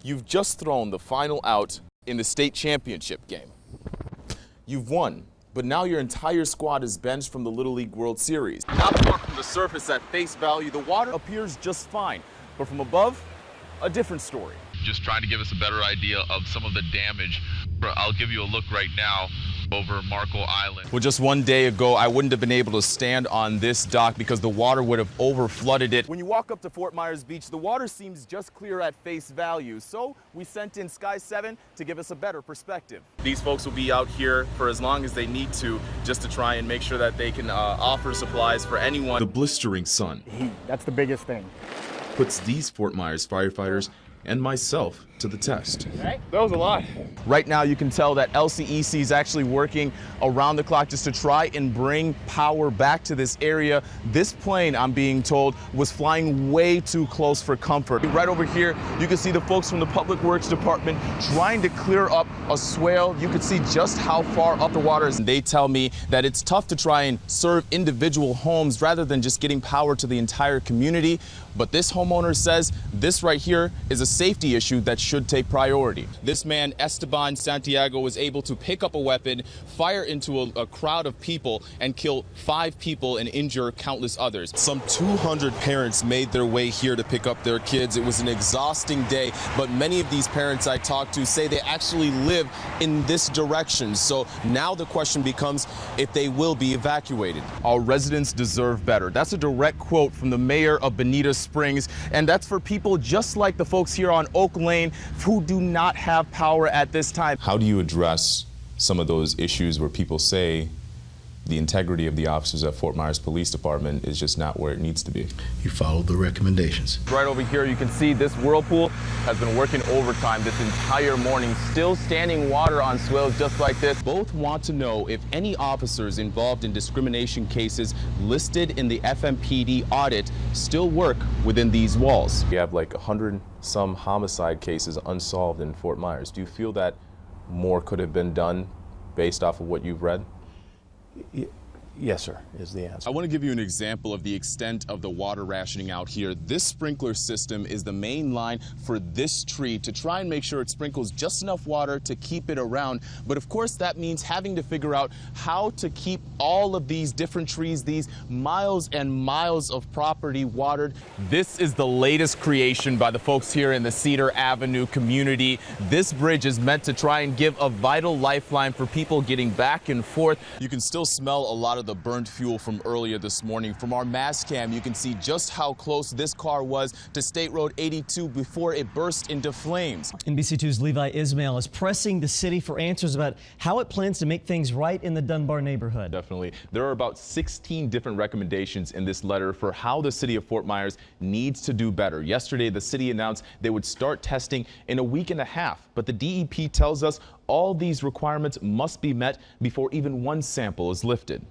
You've just thrown the final out in the state championship game. You've won, but now your entire squad is benched from the Little League World Series. Not far from the surface at face value, the water appears just fine, but from above, a different story. Just trying to give us a better idea of some of the damage. I'll give you a look right now over Marco Island. Well, just one day ago, I wouldn't have been able to stand on this dock because the water would have over-flooded it. When you walk up to Fort Myers Beach, the water seems just clear at face value. So we sent in Sky 7 to give us a better perspective. These folks will be out here for as long as they need to, just to try and make sure that they can offer supplies for anyone. The blistering sun. Heat, that's the biggest thing. Puts these Fort Myers firefighters and myself to the test. That was a lot. Right now you can tell that LCEC is actually working around the clock just to try and bring power back to this area. This plane, I'm being told, was flying way too close for comfort. Right over here, you can see the folks from the Public Works Department trying to clear up a swale. You can see just how far up the water is. They tell me that it's tough to try and serve individual homes rather than just getting power to the entire community. But this homeowner says this right here is a safety issue that should take priority. This man, Esteban Santiago, was able to pick up a weapon, fire into a crowd of people, and kill 5 people and injure countless others. Some 200 parents made their way here to pick up their kids. It was an exhausting day, but many of these parents I talked to say they actually live in this direction. So now the question becomes if they will be evacuated. Our residents deserve better. That's a direct quote from the mayor of Bonita Springs, and that's for people just like the folks here on Oak Lane who do not have power at this time. How do you address some of those issues where people say the integrity of the officers at Fort Myers Police Department is just not where it needs to be? You followed the recommendations. Right over here you can see this whirlpool has been working overtime this entire morning, still standing water on swales just like this. Both want to know if any officers involved in discrimination cases listed in the FMPD audit still work within these walls. We have like 100 some homicide cases unsolved in Fort Myers. Do you feel that more could have been done based off of what you've read? Yes, sir, is the answer. I want to give you an example of the extent of the water rationing out here. This sprinkler system is the main line for this tree to try and make sure it sprinkles just enough water to keep it around. But of course, that means having to figure out how to keep all of these different trees, these miles and miles of property watered. This is the latest creation by the folks here in the Cedar Avenue community. This bridge is meant to try and give a vital lifeline for people getting back and forth. You can still smell a lot of the burnt fuel from earlier this morning. From our mass cam, you can see just how close this car was to State Road 82 before it burst into flames. NBC2's Levi Ismail is pressing the city for answers about how it plans to make things right in the Dunbar neighborhood. Definitely. There are about 16 different recommendations in this letter for how the city of Fort Myers needs to do better. Yesterday, the city announced they would start testing in a week and a half, but the DEP tells us all these requirements must be met before even one sample is lifted.